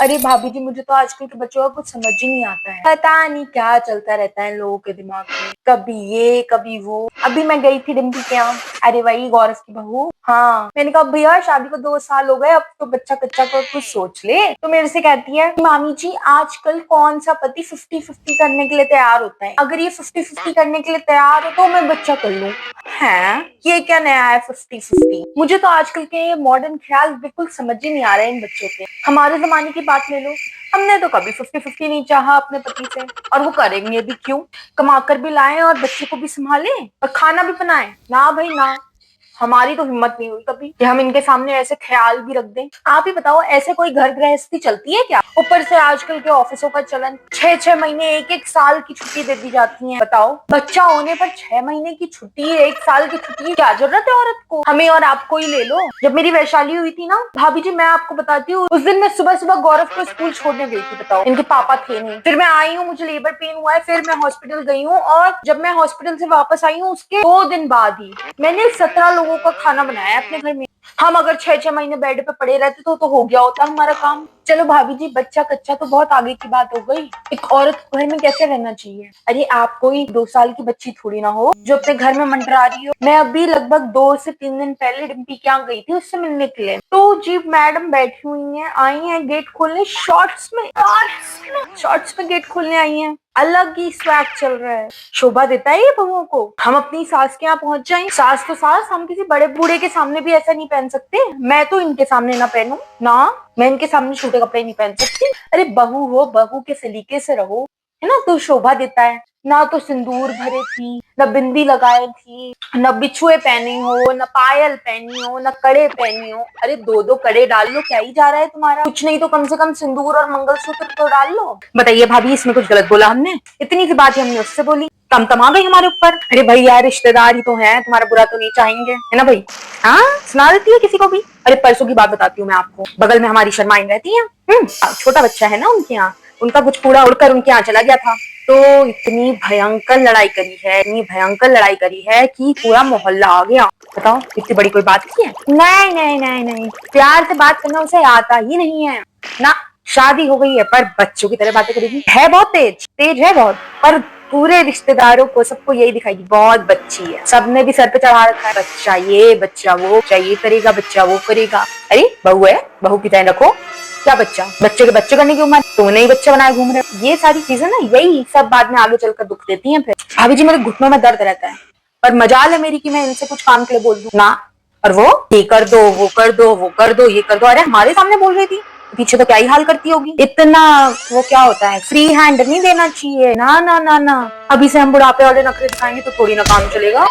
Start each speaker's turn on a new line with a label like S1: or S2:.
S1: अरे भाभी जी, मुझे तो आजकल के बच्चों का कुछ समझ ही नहीं आता है। पता नहीं क्या चलता रहता है लोगों के दिमाग में, कभी ये कभी वो। अभी मैं गई थी डिम्पी के यहाँ, अरे वही गौरव की बहू। हाँ, मैंने कहा भैया शादी को 2 साल हो गए, अब तो बच्चा कच्चा को कुछ सोच ले। तो मेरे से कहती है मामी जी आजकल कौन सा पति 50-50 करने के लिए तैयार होता है, अगर ये 50-50 करने के लिए तैयार हो तो मैं बच्चा कर लूं। है ये क्या नया है 50-50? मुझे तो आजकल के ये मॉडर्न ख्याल बिल्कुल समझ ही नहीं आ रहे इन बच्चों के। हमारे जमाने की बात ले लो, हमने तो कभी 50-50 नहीं चाहा अपने पति से, और वो करेंगे भी क्यों? कमाकर भी लाएं और बच्चे को भी संभालें और खाना भी बनाएं। ना भाई ना, हमारी तो हिम्मत नहीं हुई कभी कि हम इनके सामने ऐसे ख्याल भी रख दें। आप ही बताओ, ऐसे कोई घर गृहस्थी चलती है क्या? ऊपर से आजकल के ऑफिसों का चलन 6-6 महीने 1-1 साल की छुट्टी दे दी जाती है। बताओ, बच्चा होने पर 6 महीने की छुट्टी, 1 साल की छुट्टी, क्या जरूरत है औरत को? हमें और आपको ही ले लो। जब मेरी वैशाली हुई थी ना भाभी जी, मैं आपको बताती हूँ, उस दिन मैं सुबह सुबह गौरव को स्कूल छोड़ने गई थी। बताओ, इनके पापा थे नहीं। फिर मैं आई हूँ, मुझे लेबर पेन हुआ है, फिर मैं हॉस्पिटल गई हूँ, और जब मैं हॉस्पिटल से वापस आई हूँ उसके 2 दिन बाद ही मैंने 17 लोगों का खाना बनाया अपने घर में। हम अगर 6-6 महीने बेड पे पड़े रहते तो हो गया होता हमारा काम। चलो भाभी जी, बच्चा कच्चा तो बहुत आगे की बात हो गई, एक औरत घर में कैसे रहना चाहिए? अरे आप कोई 2 साल की बच्ची थोड़ी ना हो जो अपने घर में मंडरा रही हो। मैं अभी लगभग 2 से 3 दिन पहले डिम्पी के यहाँ गई थी उससे मिलने के लिए, तो जी मैडम बैठी हुई है, आई है गेट खोलने, शॉर्ट्स में गेट खोलने आई है। अलग ही स्वैग चल रहा है, शोभा देता है ये बहुओं को। हम अपनी सास के यहाँ पहुंच जाएं, सास तो सास, हम किसी बड़े बूढ़े के सामने भी ऐसा नहीं पहन सकते। मैं तो इनके सामने ना पहनूं ना, मैं इनके सामने छोटे कपड़े नहीं पहन सकती। अरे बहू हो, बहू के सलीके से रहो, है ना? तो शोभा देता है ना, तो सिंदूर भरे थी, न बिंदी लगाए थी, न बिछुए पहने हो, न पायल पहनी हो, न कड़े पहनी हो। अरे 2-2 कड़े डाल लो, क्या ही जा रहा है तुम्हारा? कुछ नहीं तो कम से कम सिंदूर और मंगलसूत्र तो डाल लो। बताइए भाभी, इसमें कुछ गलत बोला हमने? इतनी सी बात हमने उससे बोली, तम आ गई हमारे ऊपर। अरे भाई यार, रिश्तेदार ही तो है, तुम्हारा बुरा तो नहीं चाहेंगे, है ना भाई? हाँ, सुना देती है किसी को भी। अरे परसों की बात बताती हूँ मैं आपको, बगल में हमारी शर्माइन रहती है, छोटा बच्चा है ना उनके यहाँ, उनका कुछ कूड़ा उड़कर उनके यहाँ चला गया था, तो इतनी भयंकर लड़ाई करी है, इतनी भयंकर लड़ाई करी है कि पूरा मोहल्ला आ गया। बताओ, इतनी बड़ी कोई बात की है? नहीं नहीं नहीं नहीं, प्यार से बात करना उसे आता ही नहीं है ना। शादी हो गई है पर बच्चों की तरह बातें करेगी, है बहुत तेज है बहुत, पर पूरे रिश्तेदारों को सबको यही दिखाएगी बहुत बच्ची है। सबने भी सर पे चढ़ा रखा है, बच्चा ये बच्चा वो, बच्चा ये करेगा बच्चा वो करेगा। अरे बहू है, बहू की तरह रखो। क्या बच्चा? बच्चे के बच्चे करने की उम्र, तुमने ही बच्चे बनाए घूम रहे। ये सारी चीजें ना, यही सब बाद में आगे चलकर दुख देती हैं। फिर भाभी जी, मेरे घुटनों में दर्द रहता है, पर मजाल है मेरी कि मैं इनसे कुछ काम के लिए बोल दूं ना। और वो ये कर दो, वो कर दो, वो कर दो, ये कर दो। अरे हमारे सामने बोल रही थी, पीछे तो क्या ही हाल करती होगी। इतना वो क्या होता है, फ्री हैंड नहीं देना चाहिए ना ना ना ना। अभी से हम बुढ़ापे वाले नखरे दिखाएंगे तो थोड़ी ना काम चलेगा।